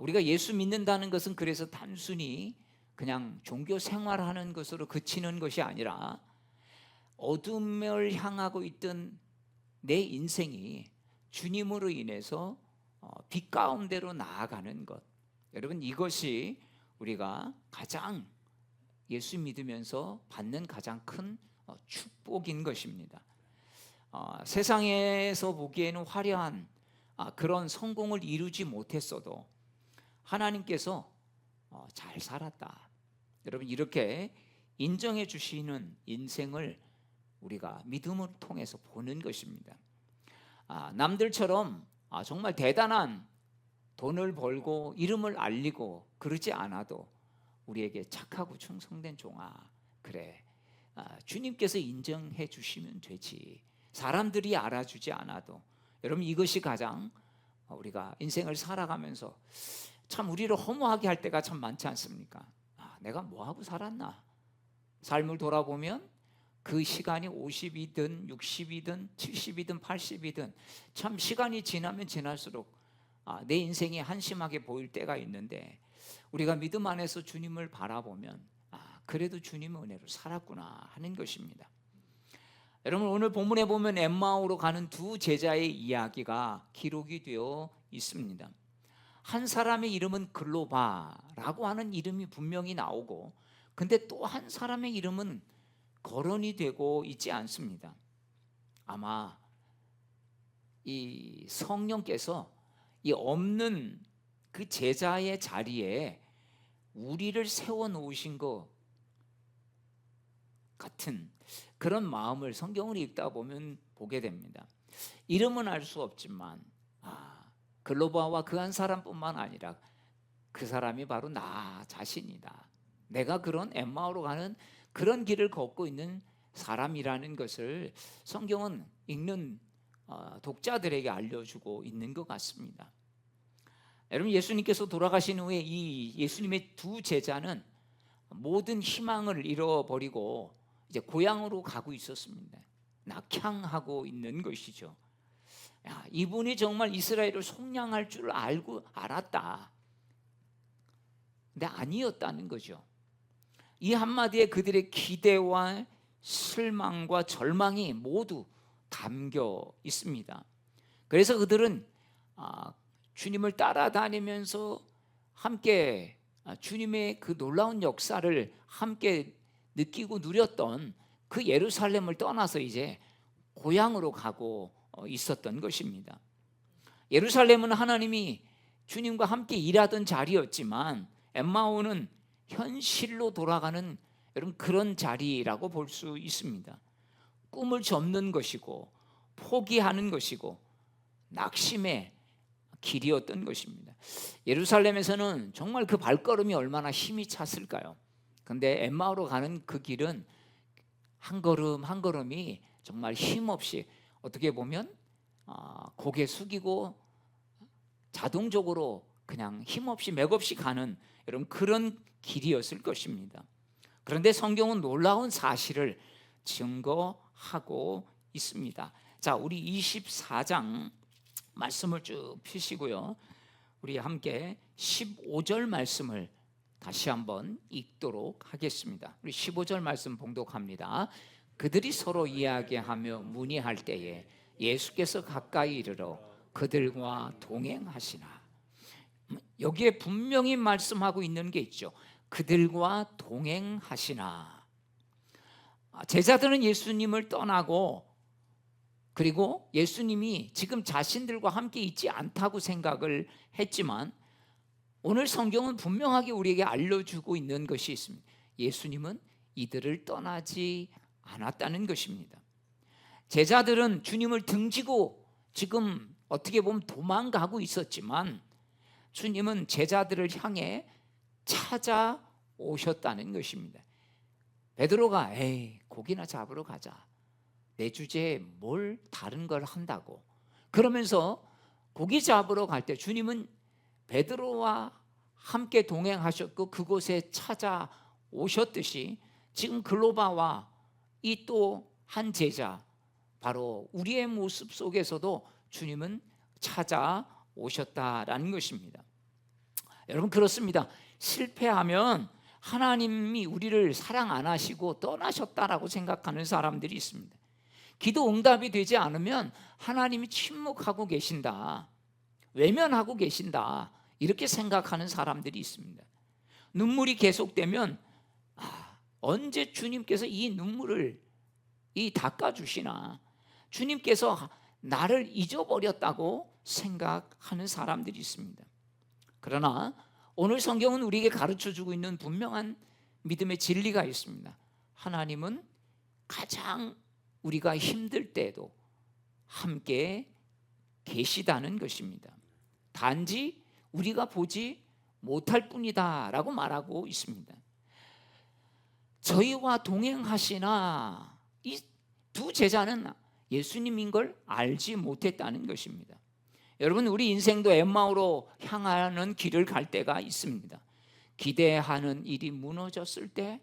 우리가 예수 믿는다는 것은 그래서 단순히 그냥 종교 생활하는 것으로 그치는 것이 아니라 어둠을 향하고 있던 내 인생이 주님으로 인해서 빛 가운데로 나아가는 것. 여러분, 이것이 우리가 가장 예수 믿으면서 받는 가장 큰 축복인 것입니다. 세상에서 보기에는 화려한 그런 성공을 이루지 못했어도 하나님께서 잘 살았다, 여러분, 이렇게 인정해 주시는 인생을 우리가 믿음을 통해서 보는 것입니다. 남들처럼 정말 대단한 돈을 벌고 이름을 알리고 그러지 않아도 우리에게 착하고 충성된 종아, 그래, 주님께서 인정해 주시면 되지. 사람들이 알아주지 않아도. 여러분, 이것이 가장 우리가 인생을 살아가면서 참 우리를 허무하게 할 때가 참 많지 않습니까? 내가 뭐하고 살았나? 삶을 돌아보면 그 시간이 50이든 60이든 70이든 80이든 참 시간이 지나면 지날수록 내 인생이 한심하게 보일 때가 있는데, 우리가 믿음 안에서 주님을 바라보면 그래도 주님의 은혜로 살았구나 하는 것입니다. 여러분, 오늘 본문에 보면 엠마오로 가는 두 제자의 이야기가 기록이 되어 있습니다. 한 사람의 이름은 글로바라고 하는 이름이 분명히 나오고, 근데 또 한 사람의 이름은 거론이 되고 있지 않습니다. 아마 이 성령께서 이 없는 그 제자의 자리에 우리를 세워 놓으신 것 같은 그런 마음을 성경을 읽다 보면 보게 됩니다. 이름은 알 수 없지만 글로바와 그 한 사람뿐만 아니라 그 사람이 바로 나 자신이다. 내가 그런 엠마오로 가는 그런 길을 걷고 있는 사람이라는 것을 성경은 읽는 독자들에게 알려주고 있는 것 같습니다. 여러분, 예수님께서 돌아가신 후에 이 예수님의 두 제자는 모든 희망을 잃어버리고 이제 고향으로 가고 있었습니다. 낙향하고 있는 것이죠. 이분이 정말 이스라엘을 속량할 줄 알았다. 근데 아니었다는 거죠. 이 한마디에 그들의 기대와 실망과 절망이 모두 담겨 있습니다. 그래서 그들은 주님을 따라다니면서 함께 주님의 그 놀라운 역사를 함께 느끼고 누렸던 그 예루살렘을 떠나서 이제 고향으로 가고 있었던 것입니다. 예루살렘은 하나님이 주님과 함께 일하던 자리였지만 엠마오는 현실로 돌아가는 여러분 그런 자리라고 볼 수 있습니다. 꿈을 접는 것이고 포기하는 것이고 낙심의 길이었던 것입니다. 예루살렘에서는 정말 그 발걸음이 얼마나 힘이 찼을까요? 근데 엠마오로 가는 그 길은 한 걸음 한 걸음이 정말 힘없이, 어떻게 보면 고개 숙이고 자동적으로 그냥 힘없이 맥없이 가는 여러분 그런 길이었을 것입니다. 그런데 성경은 놀라운 사실을 증거하고 있습니다. 자, 우리 24장 말씀을 쭉 펴시고요, 우리 함께 15절 말씀을 다시 한번 읽도록 하겠습니다. 우리 15절 말씀 봉독합니다. 그들이 서로 이야기하며 문의할 때에 예수께서 가까이 이르러 그들과 동행하시나. 여기에 분명히 말씀하고 있는 게 있죠. 그들과 동행하시나. 제자들은 예수님을 떠나고, 그리고 예수님이 지금 자신들과 함께 있지 않다고 생각을 했지만, 오늘 성경은 분명하게 우리에게 알려주고 있는 것이 있습니다. 예수님은 이들을 떠나지 않았다는 것입니다. 제자들은 주님을 등지고 지금 어떻게 보면 도망가고 있었지만, 주님은 제자들을 향해 찾아오셨다는 것입니다. 베드로가 에이 고기나 잡으러 가자, 내 주제에 뭘 다른 걸 한다고, 그러면서 고기 잡으러 갈 때 주님은 베드로와 함께 동행하셨고 그곳에 찾아오셨듯이 지금 글로바와 이 또 한 제자, 바로 우리의 모습 속에서도 주님은 찾아오셨다라는 것입니다. 여러분 그렇습니다. 실패하면 하나님이 우리를 사랑 안 하시고 떠나셨다라고 생각하는 사람들이 있습니다. 기도 응답이 되지 않으면 하나님이 침묵하고 계신다, 외면하고 계신다, 이렇게 생각하는 사람들이 있습니다. 눈물이 계속되면 언제 주님께서 이 눈물을 닦아주시나, 주님께서 나를 잊어버렸다고 생각하는 사람들이 있습니다. 그러나 오늘 성경은 우리에게 가르쳐주고 있는 분명한 믿음의 진리가 있습니다. 하나님은 가장 우리가 힘들 때에도 함께 계시다는 것입니다. 단지 우리가 보지 못할 뿐이다 라고 말하고 있습니다. 저희와 동행하시나, 이 두 제자는 예수님인 걸 알지 못했다는 것입니다. 여러분, 우리 인생도 엠마오로 향하는 길을 갈 때가 있습니다. 기대하는 일이 무너졌을 때,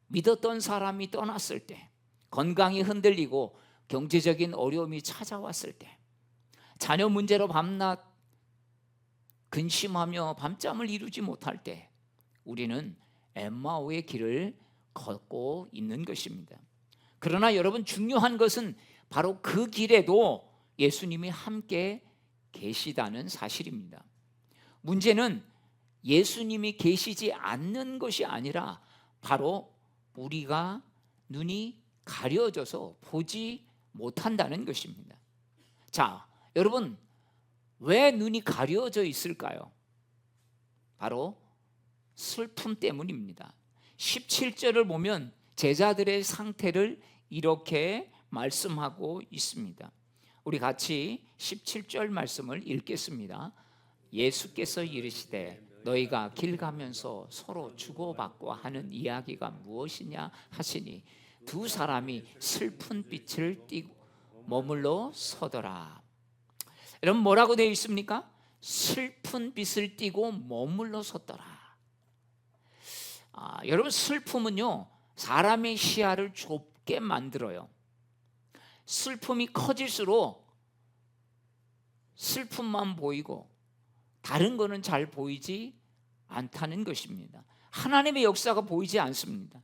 믿었던 사람이 떠났을 때, 건강이 흔들리고 경제적인 어려움이 찾아왔을 때, 자녀 문제로 밤낮 근심하며 밤잠을 이루지 못할 때, 우리는 엠마오의 길을 걷고 있는 것입니다. 그러나 여러분, 중요한 것은 바로 그 길에도 예수님이 함께 계시다는 사실입니다. 문제는 예수님이 계시지 않는 것이 아니라 바로 우리가 눈이 가려져서 보지 못한다는 것입니다. 자, 여러분, 왜 눈이 가려져 있을까요? 바로 슬픔 때문입니다. 17절을 보면 제자들의 상태를 이렇게 말씀하고 있습니다. 우리 같이 17절 말씀을 읽겠습니다. 예수께서 이르시되 너희가 길 가면서 서로 주고받고 하는 이야기가 무엇이냐 하시니 두 사람이 슬픈 빛을 띠고 머물러 서더라. 여러분, 뭐라고 되어 있습니까? 슬픈 빛을 띠고 머물러 섰더라. 여러분, 슬픔은요, 사람의 시야를 좁게 만들어요. 슬픔이 커질수록 슬픔만 보이고 다른 거는 잘 보이지 않다는 것입니다. 하나님의 역사가 보이지 않습니다.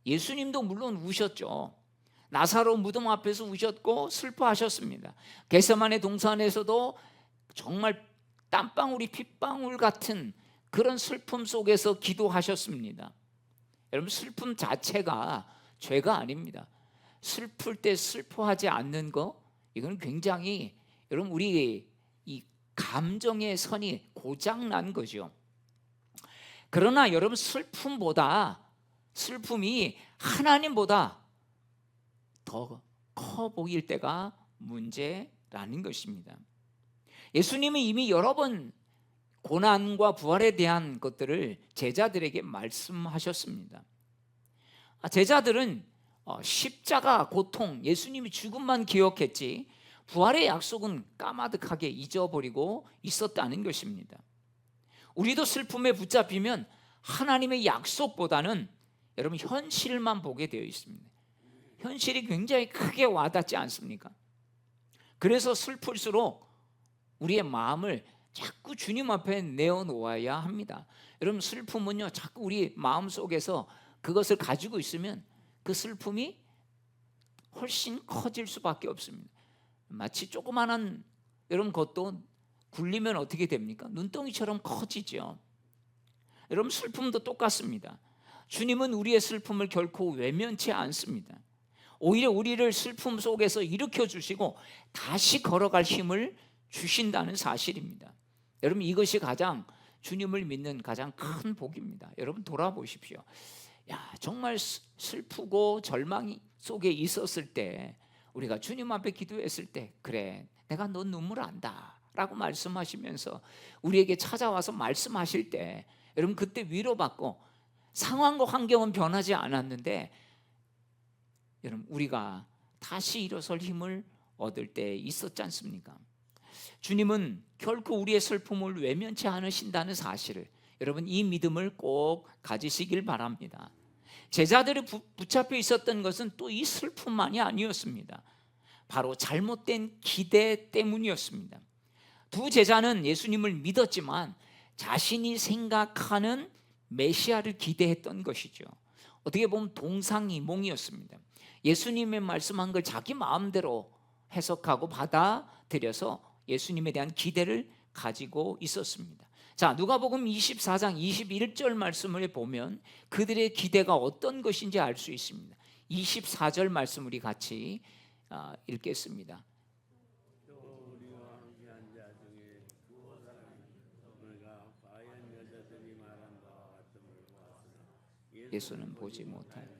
예수님도 물론 우셨죠. 나사로 무덤 앞에서 우셨고 슬퍼하셨습니다. 겟세마네 동산에서도 정말 땀방울이 핏방울 같은 그런 슬픔 속에서 기도하셨습니다. 여러분, 슬픔 자체가 죄가 아닙니다. 슬플 때 슬퍼하지 않는 거, 이건 굉장히 여러분 우리 이 감정의 선이 고장난 거죠. 그러나 여러분, 슬픔이 하나님보다 더 커 보일 때가 문제라는 것입니다. 예수님은 이미 여러 번 고난과 부활에 대한 것들을 제자들에게 말씀하셨습니다. 제자들은 십자가 고통, 예수님이 죽음만 기억했지 부활의 약속은 까마득하게 잊어버리고 있었다는 것입니다. 우리도 슬픔에 붙잡히면 하나님의 약속보다는 여러분 현실만 보게 되어 있습니다. 현실이 굉장히 크게 와닿지 않습니까? 그래서 슬플수록 우리의 마음을 자꾸 주님 앞에 내어놓아야 합니다. 여러분, 슬픔은요, 자꾸 우리 마음속에서 그것을 가지고 있으면 그 슬픔이 훨씬 커질 수밖에 없습니다. 마치 조그마한 여러분 것도 굴리면 어떻게 됩니까? 눈덩이처럼 커지죠. 여러분, 슬픔도 똑같습니다. 주님은 우리의 슬픔을 결코 외면치 않습니다. 오히려 우리를 슬픔 속에서 일으켜 주시고 다시 걸어갈 힘을 주신다는 사실입니다. 여러분, 이것이 가장 주님을 믿는 가장 큰 복입니다. 여러분, 돌아보십시오. 정말 슬프고 절망 속에 있었을 때, 우리가 주님 앞에 기도했을 때, 그래, 내가 너 눈물 안다 라고 말씀하시면서 우리에게 찾아와서 말씀하실 때, 여러분, 그때 위로받고 상황과 환경은 변하지 않았는데 여러분, 우리가 다시 일어설 힘을 얻을 때 있었지 않습니까? 주님은 결코 우리의 슬픔을 외면치 않으신다는 사실을, 여러분, 이 믿음을 꼭 가지시길 바랍니다. 제자들이 붙잡혀 있었던 것은 또 이 슬픔만이 아니었습니다. 바로 잘못된 기대 때문이었습니다. 두 제자는 예수님을 믿었지만 자신이 생각하는 메시아를 기대했던 것이죠. 어떻게 보면 동상이몽이었습니다. 예수님의 말씀한 걸 자기 마음대로 해석하고 받아들여서 예수님에 대한 기대를 가지고 있었습니다. 자, 누가복음 24장 21절 말씀을 보면 그들의 기대가 어떤 것인지 알 수 있습니다. 24절 말씀 우리 같이 읽겠습니다. 예수는 보지 못하였다.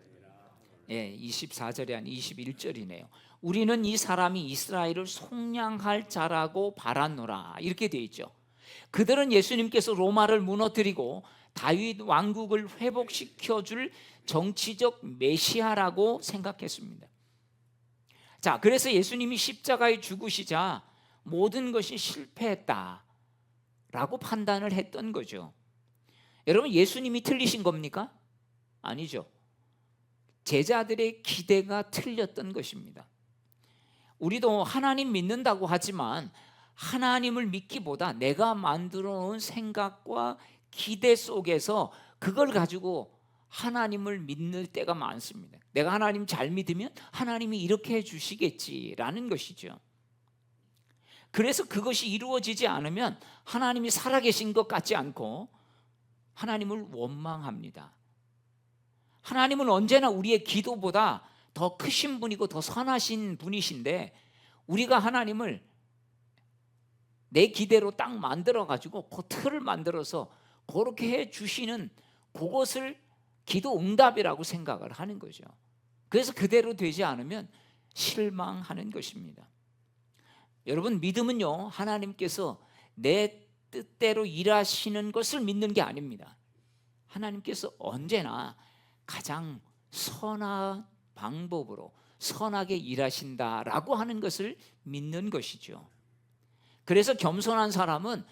24절이 아니 21절이네요. 우리는 이 사람이 이스라엘을 속량할 자라고 바랐노라, 이렇게 되어 있죠. 그들은 예수님께서 로마를 무너뜨리고 다윗 왕국을 회복시켜 줄 정치적 메시아라고 생각했습니다. 자, 그래서 예수님이 십자가에 죽으시자 모든 것이 실패했다라고 판단을 했던 거죠. 여러분, 예수님이 틀리신 겁니까? 아니죠. 제자들의 기대가 틀렸던 것입니다. 우리도 하나님 믿는다고 하지만 하나님을 믿기보다 내가 만들어 놓은 생각과 기대 속에서 그걸 가지고 하나님을 믿는 때가 많습니다. 내가 하나님 잘 믿으면 하나님이 이렇게 해주시겠지라는 것이죠. 그래서 그것이 이루어지지 않으면 하나님이 살아계신 것 같지 않고 하나님을 원망합니다. 하나님은 언제나 우리의 기도보다 더 크신 분이고 더 선하신 분이신데 우리가 하나님을 내 기대로 딱 만들어가지고 그 틀을 만들어서 그렇게 해주시는 그것을 기도 응답이라고 생각을 하는 거죠. 그래서 그대로 되지 않으면 실망하는 것입니다. 여러분, 믿음은요, 하나님께서 내 뜻대로 일하시는 것을 믿는 게 아닙니다. 하나님께서 언제나 가장 선한 방법으로 선하게 일하신다라고 하는 것을 믿는 것이죠. 그래서 겸손한 사람은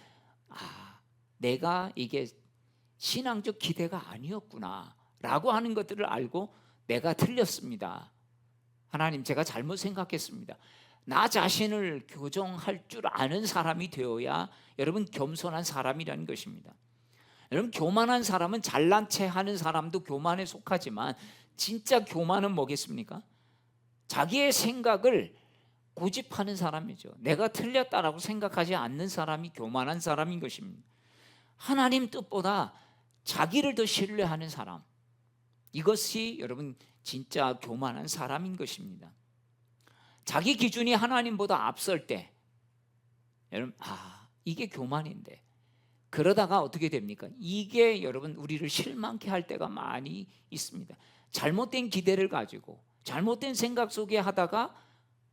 내가 이게 신앙적 기대가 아니었구나 라고 하는 것들을 알고 내가 틀렸습니다. 하나님, 제가 잘못 생각했습니다. 나 자신을 교정할 줄 아는 사람이 되어야 여러분 겸손한 사람이라는 것입니다. 여러분, 교만한 사람은 잘난 체 하는 사람도 교만에 속하지만 진짜 교만은 뭐겠습니까? 자기의 생각을 고집하는 사람이죠. 내가 틀렸다라고 생각하지 않는 사람이 교만한 사람인 것입니다. 하나님 뜻보다 자기를 더 신뢰하는 사람, 이것이 여러분 진짜 교만한 사람인 것입니다. 자기 기준이 하나님보다 앞설 때 여러분, 이게 교만인데, 그러다가 어떻게 됩니까? 이게 여러분 우리를 실망케 할 때가 많이 있습니다. 잘못된 기대를 가지고 잘못된 생각 속에 하다가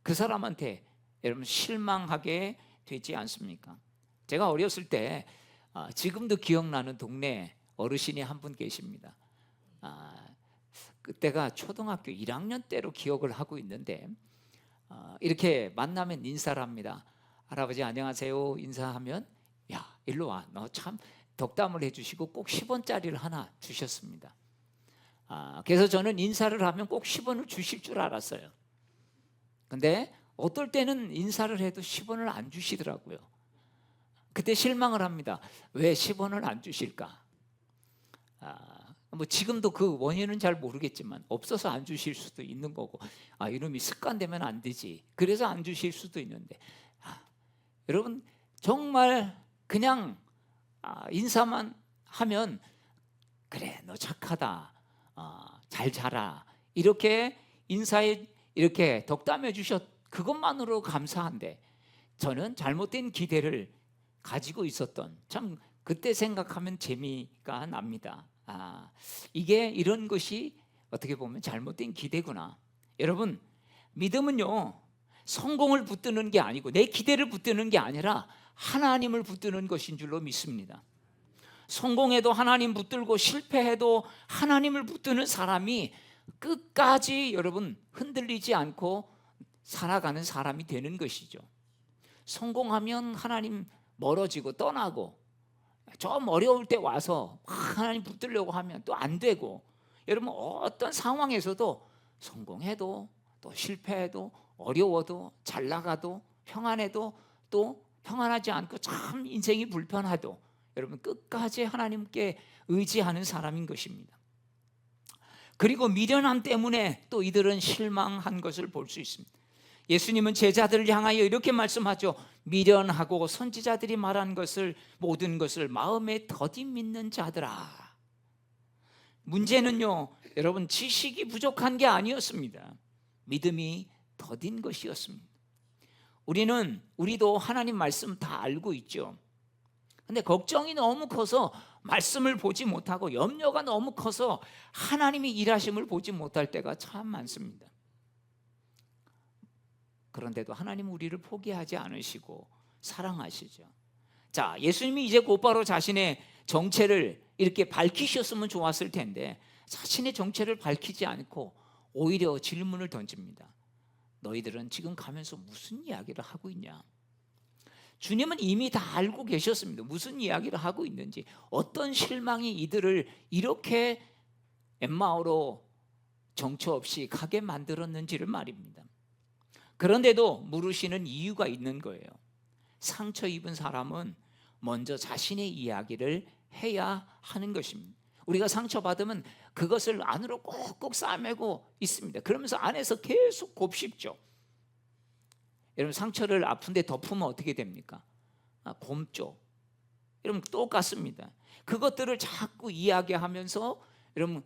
그 사람한테 여러분 실망하게 되지 않습니까? 제가 어렸을 때 지금도 기억나는 동네 어르신이 한 분 계십니다. 그때가 초등학교 1학년 때로 기억을 하고 있는데 이렇게 만나면 인사를 합니다. 할아버지 안녕하세요 인사하면, 야 일로 와, 너 참 덕담을 해주시고 꼭 10원짜리를 하나 주셨습니다. 그래서 저는 인사를 하면 꼭 10원을 주실 줄 알았어요. 근데 어떨 때는 인사를 해도 10원을 안 주시더라고요. 그때 실망을 합니다. 왜 10원을 안 주실까? 뭐 지금도 그 원인은 잘 모르겠지만 없어서 안 주실 수도 있는 거고, 이놈이 습관되면 안 되지, 그래서 안 주실 수도 있는데, 여러분 정말 그냥 인사만 하면 그래 너 착하다, 잘 자라, 이렇게 인사에 이렇게 덕담해 주셨, 그것만으로 감사한데 저는 잘못된 기대를 가지고 있었던, 참 그때 생각하면 재미가 납니다. 이게 이런 것이 어떻게 보면 잘못된 기대구나. 여러분, 믿음은요 성공을 붙드는 게 아니고 내 기대를 붙드는 게 아니라 하나님을 붙드는 것인 줄로 믿습니다. 성공해도 하나님 붙들고 실패해도 하나님을 붙드는 사람이 끝까지 여러분 흔들리지 않고 살아가는 사람이 되는 것이죠. 성공하면 하나님 멀어지고 떠나고, 좀 어려울 때 와서 하나님 붙들려고 하면 또 안 되고, 여러분 어떤 상황에서도 성공해도 또 실패해도 어려워도 잘 나가도 평안해도 또 평안하지 않고 참 인생이 불편하도 여러분 끝까지 하나님께 의지하는 사람인 것입니다. 그리고 미련함 때문에 또 이들은 실망한 것을 볼 수 있습니다. 예수님은 제자들을 향하여 이렇게 말씀하죠. 미련하고 선지자들이 말한 것을 모든 것을 마음에 더디 믿는 자들아. 문제는요, 여러분 지식이 부족한 게 아니었습니다. 믿음이 더딘 것이었습니다. 우리도 하나님 말씀 다 알고 있죠. 근데 걱정이 너무 커서 말씀을 보지 못하고 염려가 너무 커서 하나님이 일하심을 보지 못할 때가 참 많습니다. 그런데도 하나님 우리를 포기하지 않으시고 사랑하시죠. 자, 예수님이 이제 곧바로 자신의 정체를 이렇게 밝히셨으면 좋았을 텐데 자신의 정체를 밝히지 않고 오히려 질문을 던집니다. 너희들은 지금 가면서 무슨 이야기를 하고 있냐? 주님은 이미 다 알고 계셨습니다. 무슨 이야기를 하고 있는지, 어떤 실망이 이들을 이렇게 엠마오로 정처 없이 가게 만들었는지를 말입니다. 그런데도 물으시는 이유가 있는 거예요. 상처 입은 사람은 먼저 자신의 이야기를 해야 하는 것입니다. 우리가 상처받으면 그것을 안으로 꼭꼭 싸매고 있습니다. 그러면서 안에서 계속 곱씹죠. 여러분 상처를 아픈데 덮으면 어떻게 됩니까? 곰죠. 여러분 똑같습니다. 그것들을 자꾸 이야기하면서 여러분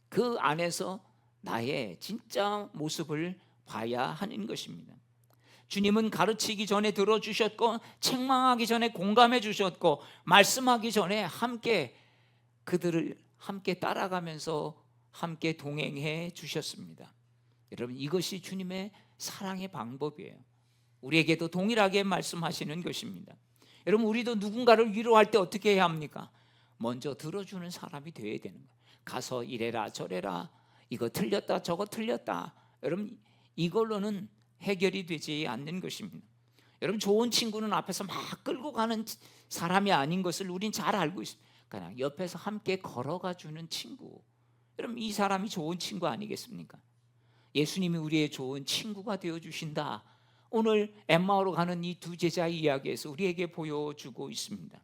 그 안에서 나의 진짜 모습을 봐야 하는 것입니다. 주님은 가르치기 전에 들어주셨고 책망하기 전에 공감해 주셨고 말씀하기 전에 그들을 함께 따라가면서 함께 동행해 주셨습니다. 여러분 이것이 주님의 사랑의 방법이에요. 우리에게도 동일하게 말씀하시는 것입니다. 여러분 우리도 누군가를 위로할 때 어떻게 해야 합니까? 먼저 들어주는 사람이 되어야 되는 거예요. 가서 이래라 저래라 이거 틀렸다 저거 틀렸다 여러분 이걸로는 해결이 되지 않는 것입니다. 여러분 좋은 친구는 앞에서 막 끌고 가는 사람이 아닌 것을 우린 잘 알고 있습니다. 그냥 옆에서 함께 걸어가 주는 친구. 여러분 이 사람이 좋은 친구 아니겠습니까? 예수님이 우리의 좋은 친구가 되어주신다. 오늘 엠마오로 가는 이 두 제자의 이야기에서 우리에게 보여주고 있습니다.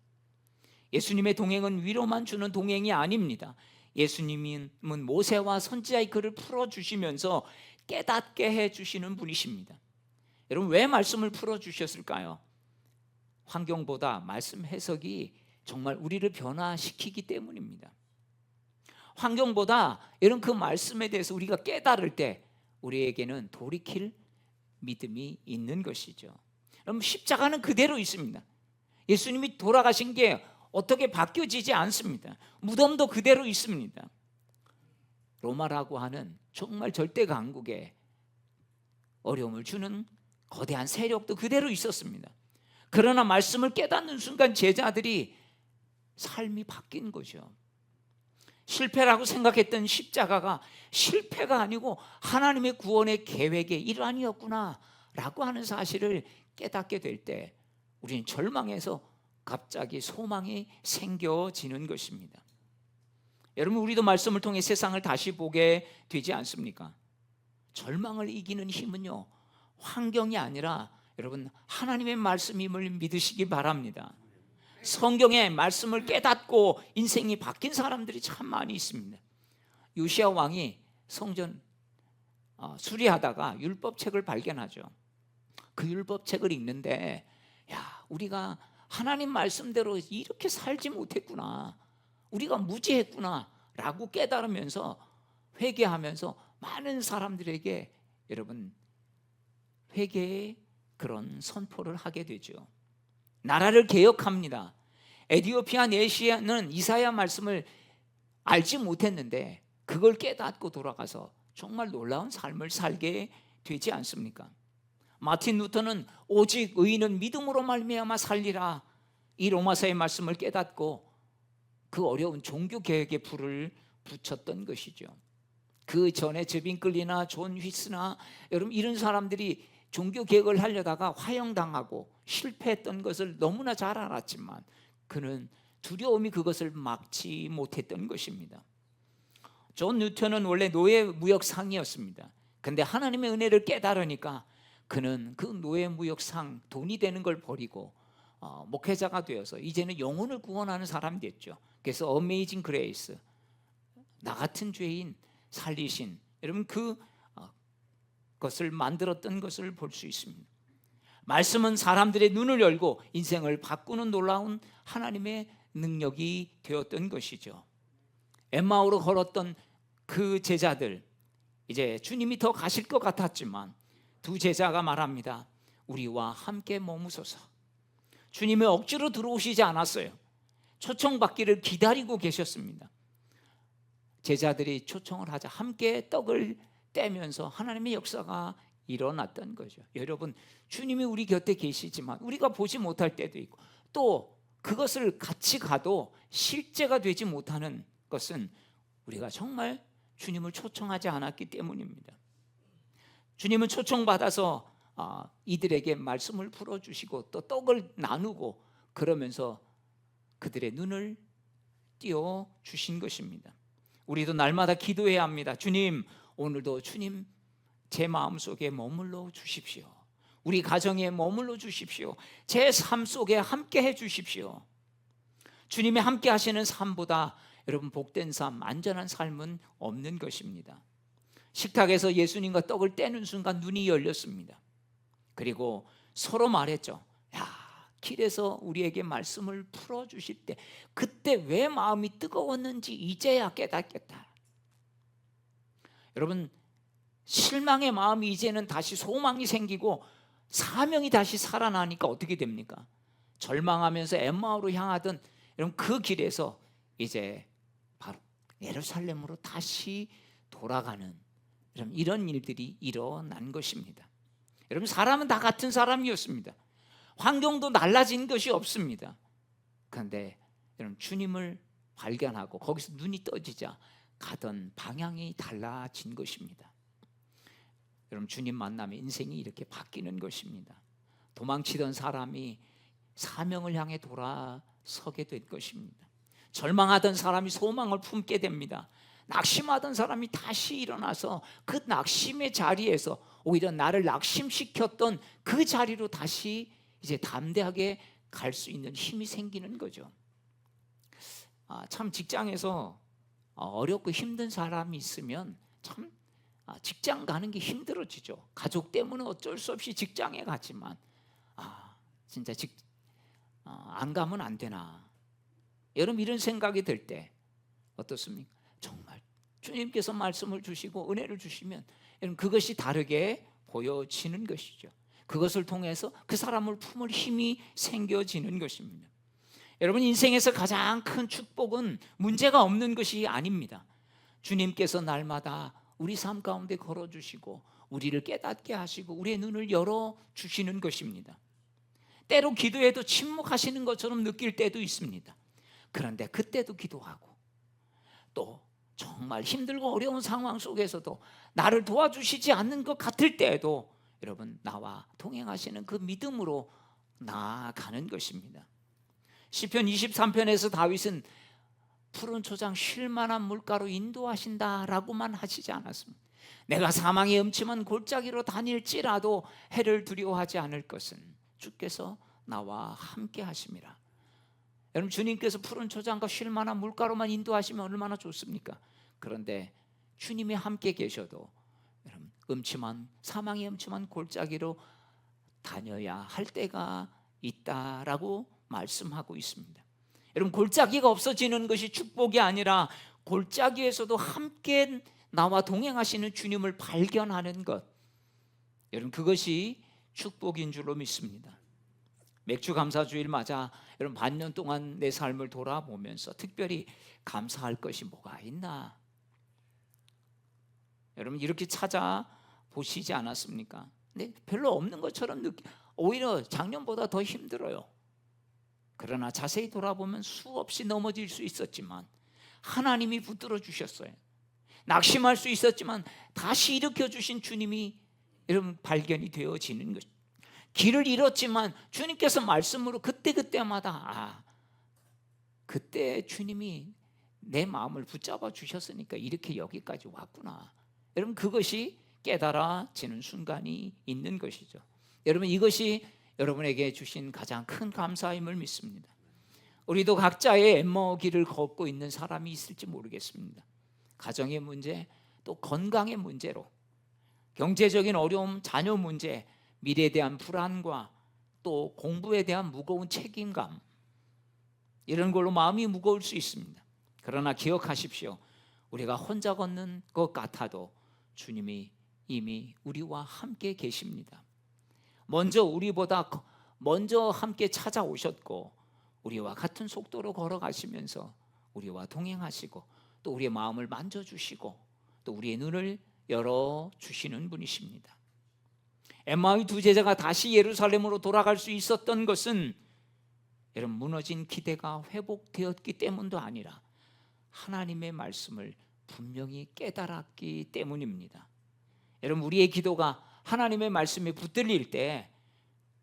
예수님의 동행은 위로만 주는 동행이 아닙니다. 예수님은 모세와 선지자의 글을 풀어주시면서 깨닫게 해주시는 분이십니다. 여러분 왜 말씀을 풀어주셨을까요? 환경보다 말씀 해석이 정말 우리를 변화시키기 때문입니다. 환경보다 이런 그 말씀에 대해서 우리가 깨달을 때 우리에게는 돌이킬 믿음이 있는 것이죠. 여러분 십자가는 그대로 있습니다. 예수님이 돌아가신 게 어떻게 바뀌어지지 않습니다. 무덤도 그대로 있습니다. 로마라고 하는 정말 절대 강국에 어려움을 주는 거대한 세력도 그대로 있었습니다. 그러나 말씀을 깨닫는 순간 제자들이 삶이 바뀐 거죠. 실패라고 생각했던 십자가가 실패가 아니고 하나님의 구원의 계획의 일환이었구나 라고 하는 사실을 깨닫게 될 때 우리는 절망에서 갑자기 소망이 생겨지는 것입니다. 여러분 우리도 말씀을 통해 세상을 다시 보게 되지 않습니까? 절망을 이기는 힘은요 환경이 아니라 여러분 하나님의 말씀임을 믿으시기 바랍니다. 성경의 말씀을 깨닫고 인생이 바뀐 사람들이 참 많이 있습니다. 요시야 왕이 성전 수리하다가 율법책을 발견하죠. 그 율법책을 읽는데 우리가 하나님 말씀대로 이렇게 살지 못했구나, 우리가 무지했구나 라고 깨달으면서 회개하면서 많은 사람들에게 여러분 회개의 그런 선포를 하게 되죠. 나라를 개혁합니다. 에디오피아 내시아는 이사야 말씀을 알지 못했는데 그걸 깨닫고 돌아가서 정말 놀라운 삶을 살게 되지 않습니까? 마틴 루터는 오직 의인은 믿음으로 말미암아 살리라 이 로마서의 말씀을 깨닫고 그 어려운 종교개혁의 불을 붙였던 것이죠. 그 전에 저빈클리나 존 휘스나 여러분 이런 사람들이 종교개혁을 하려다가 화형당하고 실패했던 것을 너무나 잘 알았지만 그는 두려움이 그것을 막지 못했던 것입니다. 존 뉴턴은 원래 노예무역상이었습니다. 근데 하나님의 은혜를 깨달으니까 그는 그 노예무역상 돈이 되는 걸 버리고 목회자가 되어서 이제는 영혼을 구원하는 사람이 됐죠. 그래서 어메이징 그레이스, 나 같은 죄인 살리신, 여러분 그것을 만들었던 것을 볼 수 있습니다. 말씀은 사람들의 눈을 열고 인생을 바꾸는 놀라운 하나님의 능력이 되었던 것이죠. 엠마오로 걸었던 그 제자들, 이제 주님이 더 가실 것 같았지만 두 제자가 말합니다. 우리와 함께 머무소서. 주님이 억지로 들어오시지 않았어요. 초청받기를 기다리고 계셨습니다. 제자들이 초청을 하자 함께 떡을 떼면서 하나님의 역사가 일어났던 거죠. 여러분, 주님이 우리 곁에 계시지만 우리가 보지 못할 때도 있고, 또 그것을 같이 가도 실제가 되지 못하는 것은 우리가 정말 주님을 초청하지 않았기 때문입니다. 주님은 초청받아서 이들에게 말씀을 풀어주시고 또 떡을 나누고 그러면서 그들의 눈을 띄워주신 것입니다. 우리도 날마다 기도해야 합니다. 주님, 오늘도 주님 제 마음속에 머물러 주십시오. 우리 가정에 머물러 주십시오. 제 삶 속에 함께 해 주십시오. 주님이 함께 하시는 삶보다 여러분 복된 삶, 안전한 삶은 없는 것입니다. 식탁에서 예수님과 떡을 떼는 순간 눈이 열렸습니다. 그리고 서로 말했죠. 야, 길에서 우리에게 말씀을 풀어주실 때 그때 왜 마음이 뜨거웠는지 이제야 깨닫겠다. 여러분, 실망의 마음이 이제는 다시 소망이 생기고 사명이 다시 살아나니까 어떻게 됩니까? 절망하면서 엠마오로 향하던 여러분 그 길에서 이제 바로 예루살렘으로 다시 돌아가는 이런 일들이 일어난 것입니다. 여러분, 사람은 다 같은 사람이었습니다. 환경도 달라진 것이 없습니다. 그런데 여러분, 주님을 발견하고 거기서 눈이 떠지자 가던 방향이 달라진 것입니다. 여러분, 주님 만나면 인생이 이렇게 바뀌는 것입니다. 도망치던 사람이 사명을 향해 돌아서게 된 것입니다. 절망하던 사람이 소망을 품게 됩니다. 낙심하던 사람이 다시 일어나서 그 낙심의 자리에서 오히려 나를 낙심시켰던 그 자리로 다시 이제 담대하게 갈 수 있는 힘이 생기는 거죠. 참 직장에서 어렵고 힘든 사람이 있으면 참 직장 가는 게 힘들어지죠. 가족 때문에 어쩔 수 없이 직장에 가지만 진짜 안 가면 안 되나. 여러분, 이런 생각이 들 때 어떻습니까? 정말 주님께서 말씀을 주시고 은혜를 주시면 여러분 그것이 다르게 보여지는 것이죠. 그것을 통해서 그 사람을 품을 힘이 생겨지는 것입니다. 여러분, 인생에서 가장 큰 축복은 문제가 없는 것이 아닙니다. 주님께서 날마다 우리 삶 가운데 걸어주시고 우리를 깨닫게 하시고 우리의 눈을 열어주시는 것입니다. 때로 기도해도 침묵하시는 것처럼 느낄 때도 있습니다. 그런데 그때도 기도하고 또 정말 힘들고 어려운 상황 속에서도 나를 도와주시지 않는 것 같을 때에도 여러분 나와 동행하시는 그 믿음으로 나아가는 것입니다. 시편 23편에서 다윗은 푸른 초장 쉴 만한 물가로 인도하신다라고만 하시지 않았습니다. 내가 사망의 음침한 골짜기로 다닐지라도 해를 두려워하지 않을 것은 주께서 나와 함께 하심이라. 여러분, 주님께서 푸른 초장과 쉴 만한 물가로만 인도하시면 얼마나 좋습니까? 그런데 주님이 함께 계셔도 여러분 음침한 사망의 음침한 골짜기로 다녀야 할 때가 있다라고 말씀하고 있습니다. 여러분, 골짜기가 없어지는 것이 축복이 아니라 골짜기에서도 함께 나와 동행하시는 주님을 발견하는 것, 여러분 그것이 축복인 줄로 믿습니다. 맥주 감사주일 맞아 여러분 반년 동안 내 삶을 돌아보면서 특별히 감사할 것이 뭐가 있나? 여러분 이렇게 찾아보시지 않았습니까? 근데 별로 없는 것처럼 오히려 작년보다 더 힘들어요. 그러나 자세히 돌아보면 수없이 넘어질 수 있었지만 하나님이 붙들어 주셨어요. 낙심할 수 있었지만 다시 일으켜 주신 주님이 여러분 발견이 되어지는 것. 길을 잃었지만 주님께서 말씀으로 그때마다 그때 주님이 내 마음을 붙잡아 주셨으니까 이렇게 여기까지 왔구나. 여러분 그것이 깨달아지는 순간이 있는 것이죠. 여러분 이것이 여러분에게 주신 가장 큰 감사임을 믿습니다. 우리도 각자의 엠마오 길을 걷고 있는 사람이 있을지 모르겠습니다. 가정의 문제, 또 건강의 문제로, 경제적인 어려움, 자녀 문제, 미래에 대한 불안과 또 공부에 대한 무거운 책임감, 이런 걸로 마음이 무거울 수 있습니다. 그러나 기억하십시오. 우리가 혼자 걷는 것 같아도 주님이 이미 우리와 함께 계십니다. 우리보다 먼저 함께 찾아오셨고 우리와 같은 속도로 걸어가시면서 우리와 동행하시고 또 우리의 마음을 만져주시고 또 우리의 눈을 열어주시는 분이십니다. 엠마오의 두 제자가 다시 예루살렘으로 돌아갈 수 있었던 것은 여러분, 무너진 기대가 회복되었기 때문도 아니라 하나님의 말씀을 분명히 깨달았기 때문입니다. 여러분, 우리의 기도가 하나님의 말씀에 붙들릴 때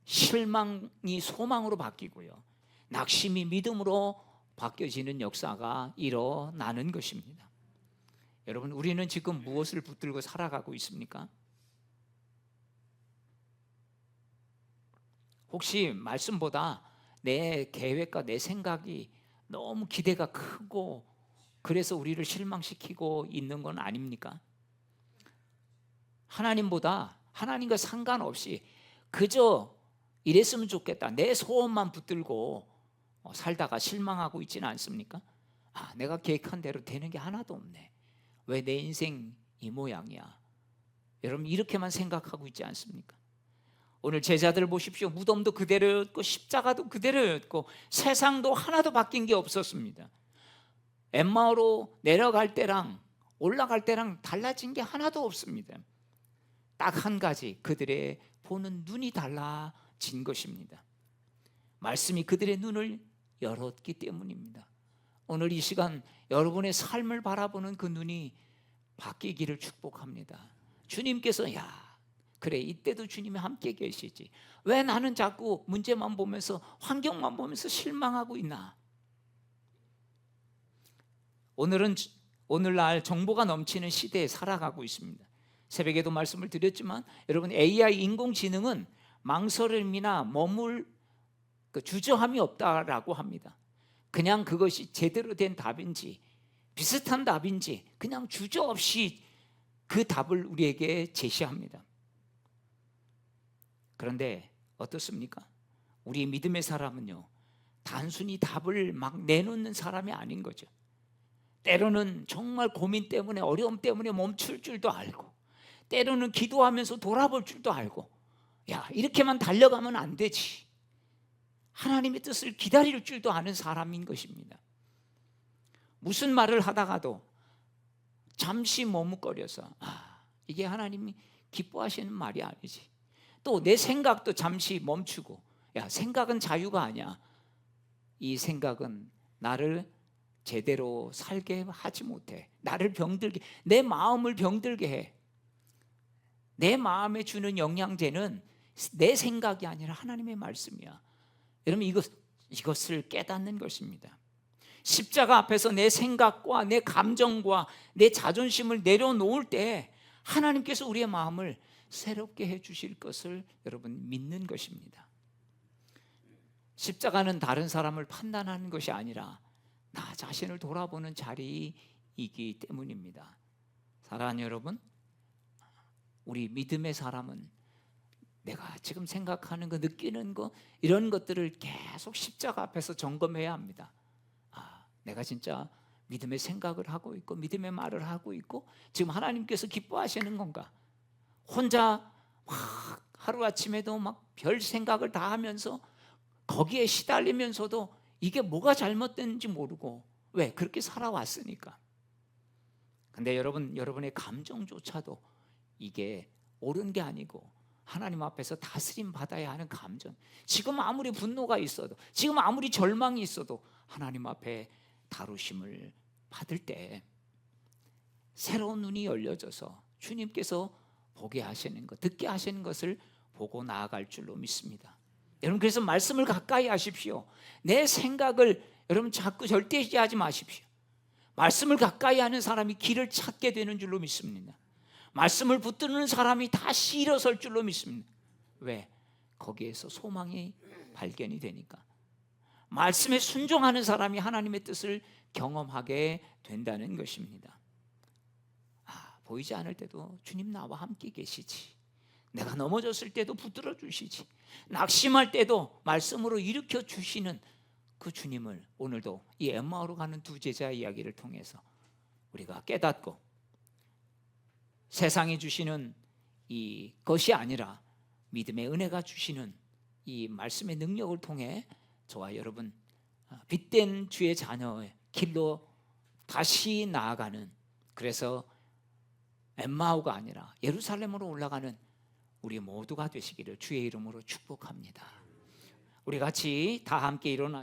실망이 소망으로 바뀌고요, 낙심이 믿음으로 바뀌어지는 역사가 일어나는 것입니다. 여러분, 우리는 지금 무엇을 붙들고 살아가고 있습니까? 혹시 말씀보다 내 계획과 내 생각이 너무 기대가 크고 그래서 우리를 실망시키고 있는 건 아닙니까? 하나님과 상관없이 그저 이랬으면 좋겠다, 내 소원만 붙들고 살다가 실망하고 있지는 않습니까? 내가 계획한 대로 되는 게 하나도 없네, 왜 내 인생 이 모양이야, 여러분 이렇게만 생각하고 있지 않습니까? 오늘 제자들 보십시오. 무덤도 그대로였고 십자가도 그대로였고 세상도 하나도 바뀐 게 없었습니다. 엠마오로 내려갈 때랑 올라갈 때랑 달라진 게 하나도 없습니다. 딱 한 가지, 그들의 보는 눈이 달라진 것입니다. 말씀이 그들의 눈을 열었기 때문입니다. 오늘 이 시간 여러분의 삶을 바라보는 그 눈이 바뀌기를 축복합니다. 주님께서 그래, 이때도 주님이 함께 계시지, 왜 나는 자꾸 문제만 보면서 환경만 보면서 실망하고 있나? 오늘날 정보가 넘치는 시대에 살아가고 있습니다. 새벽에도 말씀을 드렸지만 여러분, AI 인공지능은 망설임이나 주저함이 없다라고 합니다. 그냥 그것이 제대로 된 답인지 비슷한 답인지 그냥 주저없이 그 답을 우리에게 제시합니다. 그런데 어떻습니까? 우리 믿음의 사람은요, 단순히 답을 막 내놓는 사람이 아닌 거죠. 때로는 정말 고민 때문에, 어려움 때문에 멈출 줄도 알고, 때로는 기도하면서 돌아볼 줄도 알고, 이렇게만 달려가면 안 되지, 하나님의 뜻을 기다릴 줄도 아는 사람인 것입니다. 무슨 말을 하다가도 잠시 머뭇거려서 이게 하나님이 기뻐하시는 말이 아니지, 또 내 생각도 잠시 멈추고, 생각은 자유가 아니야, 이 생각은 나를 제대로 살게 하지 못해, 나를 병들게, 내 마음을 병들게 해. 내 마음에 주는 영양제는 내 생각이 아니라 하나님의 말씀이야. 여러분, 이것을 깨닫는 것입니다. 십자가 앞에서 내 생각과 내 감정과 내 자존심을 내려놓을 때 하나님께서 우리의 마음을 새롭게 해주실 것을 여러분 믿는 것입니다. 십자가는 다른 사람을 판단하는 것이 아니라 나 자신을 돌아보는 자리이기 때문입니다. 사랑하는 여러분, 우리 믿음의 사람은 내가 지금 생각하는 거, 느끼는 거, 이런 것들을 계속 십자가 앞에서 점검해야 합니다. 내가 진짜 믿음의 생각을 하고 있고 믿음의 말을 하고 있고 지금 하나님께서 기뻐하시는 건가? 혼자 막 하루아침에도 막 별 생각을 다 하면서 거기에 시달리면서도 이게 뭐가 잘못된지 모르고, 왜? 그렇게 살아왔으니까. 근데 여러분의 감정조차도 이게 옳은 게 아니고 하나님 앞에서 다스림 받아야 하는 감정, 지금 아무리 분노가 있어도, 지금 아무리 절망이 있어도 하나님 앞에 다루심을 받을 때 새로운 눈이 열려져서 주님께서 보게 하시는 것, 듣게 하시는 것을 보고 나아갈 줄로 믿습니다. 여러분, 그래서 말씀을 가까이 하십시오. 내 생각을 여러분 자꾸 절대시하지 마십시오. 말씀을 가까이 하는 사람이 길을 찾게 되는 줄로 믿습니다. 말씀을 붙드는 사람이 다시 일어설 줄로 믿습니다. 왜? 거기에서 소망이 발견이 되니까 말씀에 순종하는 사람이 하나님의 뜻을 경험하게 된다는 것입니다. 보이지 않을 때도 주님 나와 함께 계시지. 내가 넘어졌을 때도 붙들어 주시지. 낙심할 때도 말씀으로 일으켜 주시는 그 주님을 오늘도 이 엠마오로 가는 두 제자 이야기를 통해서 우리가 깨닫고 세상이 주시는 이 것이 아니라 믿음의 은혜가 주시는 이 말씀의 능력을 통해 저와 여러분 빛된 주의 자녀의 길로 다시 나아가는, 그래서 엠마오가 아니라 예루살렘으로 올라가는 우리 모두가 되시기를 주의 이름으로 축복합니다. 우리 같이 다 함께 일어나